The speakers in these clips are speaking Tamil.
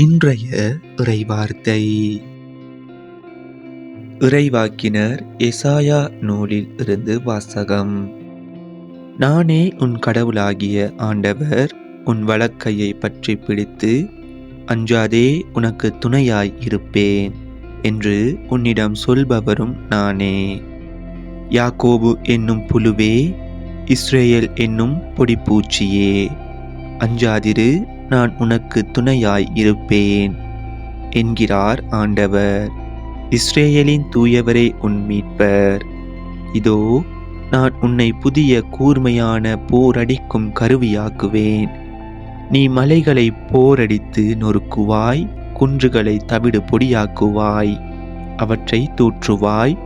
இன்றைய இறைவார்த்தை இறைவாக்கினர் எசாயா நூலில் இருந்து வாசகம். நானே உன் கடவுளாகிய ஆண்டவர், உன் வலக்கையை பற்றி பிடித்து, அஞ்சாதே, உனக்கு துணையாய் இருப்பேன் என்று உன்னிடம் சொல்பவரும் நானே. யாக்கோபு என்னும் புழுவே, இஸ்ரேல் என்னும் பொடிப்பூச்சியே, அஞ்சாதிரு, நான் உனக்கு துணையாய் இருப்பேன் என்கிறார் ஆண்டவர். இஸ்ரேலின் தூயவரே உன் மீட்பர். இதோ, நான் உன்னை புதிய கூர்மையான போரடிக்கும் கருவியாக்குவேன். நீ மலைகளை போரடித்து நொறுக்குவாய், குன்றுகளை தவிடு பொடியாக்குவாய், அவற்றை தூற்றுவாய்.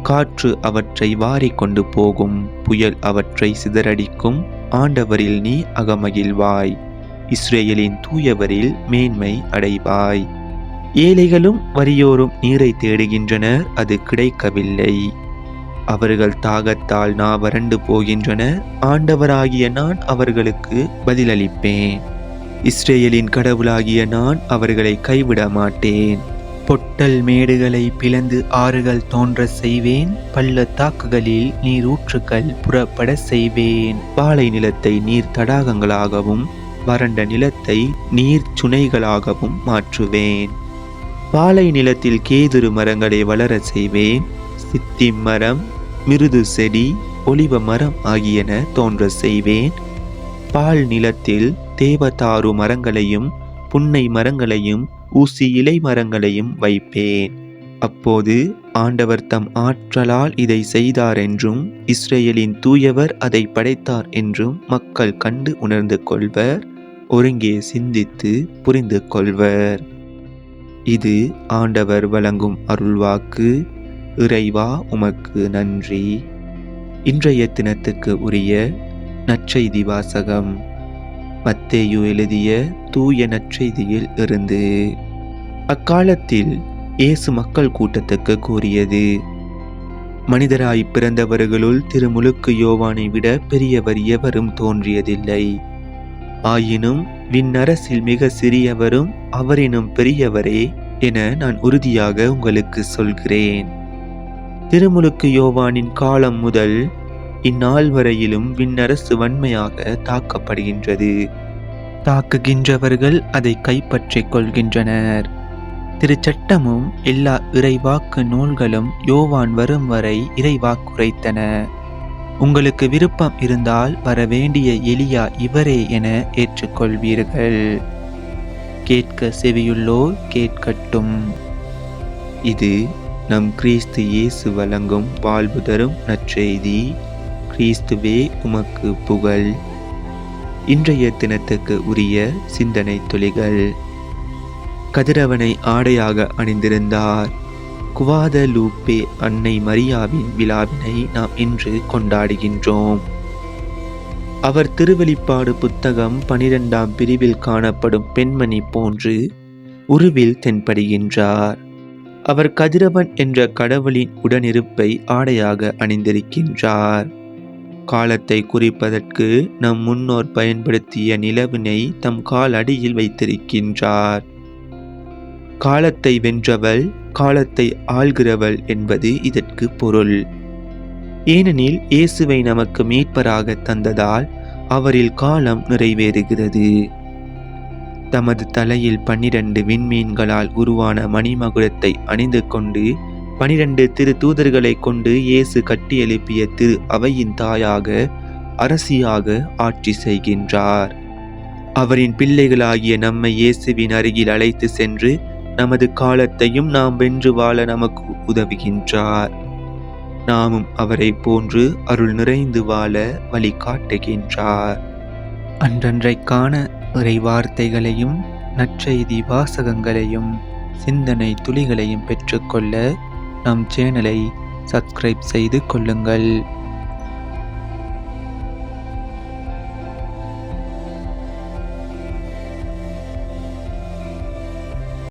காற்று அவற்றை வாரிக் கொண்டு போகும், புயல் அவற்றை சிதறடிக்கும். ஆண்டவரில் நீ அகமகிழ்வாய், இஸ்ரேலின் தூயவரில் மேன்மை அடைவாய். ஏழைகளும் வறியோரும் நீரை தேடுகின்றனர், அது கிடைக்கவில்லை. அவர்கள் தாகத்தால் வறண்டு போகின்றனர். ஆண்டவராகிய நான் அவர்களுக்கு பதிலளிப்பேன். இஸ்ரேலின் கடவுளாகிய நான் அவர்களை கைவிட மாட்டேன். பொட்டல் மேடுகளை பிளந்து ஆறுகள் தோன்ற செய்வேன். பள்ளத்தாக்குகளில் நீரூற்றுக்கள் புறப்பட செய்வேன். பாலை நிலத்தை நீர் தடாகங்களாகவும் வறண்ட நிலத்தை நீர் சுனைகளாகவும் மாற்றுவேன். பாலை நிலத்தில் கேதுரு மரங்களை வளர செய்வேன். சித்தி மரம், மிருது செடி, ஒலிவ மரம் ஆகியன தோன்ற செய்வேன். பால் நிலத்தில் தேவதாரு மரங்களையும் புன்னை மரங்களையும் ஊசி இலை மரங்களையும் வைப்பேன். அப்போது ஆண்டவர் தம் ஆற்றலால் இதை செய்தார் என்றும், இஸ்ரேலின் தூயவர் அதை படைத்தார் என்றும் மக்கள் கண்டு உணர்ந்து கொள்வர், ஒருங்கே சிந்தித்து புரிந்து கொள்வர். இது ஆண்டவர் வழங்கும் அருள்வாக்கு. இறைவா, உமக்கு நன்றி. இன்றைய தினத்துக்கு உரிய நற்செய்தி வாசகம் மத்தேயு எழுதிய தூய நற்செய்தியில் இருந்து. அக்காலத்தில் இயேசு மக்கள் கூட்டத்துக்கு கூறியது: மனிதராய் பிறந்தவர்களுள் திருமுழுக்கு யோவானை விட பெரியவர் எவரும் தோன்றியதில்லை. ஆயினும் விண்ணரசில் மிக சிறியவரும் அவரினும் பெரியவரே என நான் உறுதியாக உங்களுக்கு சொல்கிறேன். திருமுழுக்கு யோவானின் காலம் முதல் இந்நாள் வரையிலும் விண்ணரசு வன்மையாக தாக்கப்படுகின்றது. தாக்குகின்றவர்கள் அதை கைப்பற்றிக் கொள்கின்றனர். திருச்சட்டமும் எல்லா இறைவாக்கு நூல்களும் யோவான் வரும் வரை இறைவாக்குரைத்தன. உங்களுக்கு விருப்பம் இருந்தால் வரவேண்டிய எலியா இவரே என ஏற்றுக்கொள்வீர்கள். கேட்க செவியுள்ளோர் கேட்கட்டும். இது நம் கிறிஸ்து இயேசு வழங்கும் வாழ்வு தரும் நற்செய்தி. கிறிஸ்துவே உமக்கு புகழ். இன்றைய தினத்துக்கு உரிய சிந்தனை துளிகள். கதிரவனை ஆடையாக அணிந்திருந்தார். குவாதலூப்பே அன்னை மரியாவின் விழாவினை நாம் இன்று கொண்டாடுகின்றோம். அவர் திருவெளிப்பாடு புத்தகம் 12ஆம் பிரிவில் காணப்படும் பெண்மணி போன்று உருவில் தென்படுகின்றார். அவர் கதிரவன் என்ற கடவுளின் உடனிருப்பை ஆடையாக அணிந்திருக்கின்றார். காலத்தை குறிப்பதற்கு நம் முன்னோர் பயன்படுத்திய நிலவினை தம் கால் அடியில் வைத்திருக்கின்றார். காலத்தை வென்றவள், காலத்தை ஆள்கிறவள் என்பது இதற்கு பொருள். ஏனெனில் இயேசுவை நமக்கு மீட்பராக தந்ததால் அவரில் காலம் நிறைவேறுகிறது. தமது தலையில் 12 விண்மீன்களால் உருவான மணிமகுடத்தை அணிந்து கொண்டு 12 திரு தூதர்களை கொண்டு இயேசு கட்டி எழுப்பிய திரு அவையின் தாயாக, அரசியாக ஆட்சி செய்கின்றார். அவரின் பிள்ளைகளாகிய நம்மை இயேசுவின் அருகில் அழைத்து சென்று நமது காலத்தையும் நாம் வென்று வாழ நமக்கு உதவுகின்றார். நாமும் அவரை போன்று அருள் நிறைந்து வாழ வழி காட்டுகின்றார். அன்றன்றைக்கான இறைவார்த்தைகளையும் நற்செய்தி வாசகங்களையும் சிந்தனை துளிகளையும் பெற்றுக்கொள்ள நம் சேனலை சப்ஸ்கிரைப் செய்து கொள்ளுங்கள்.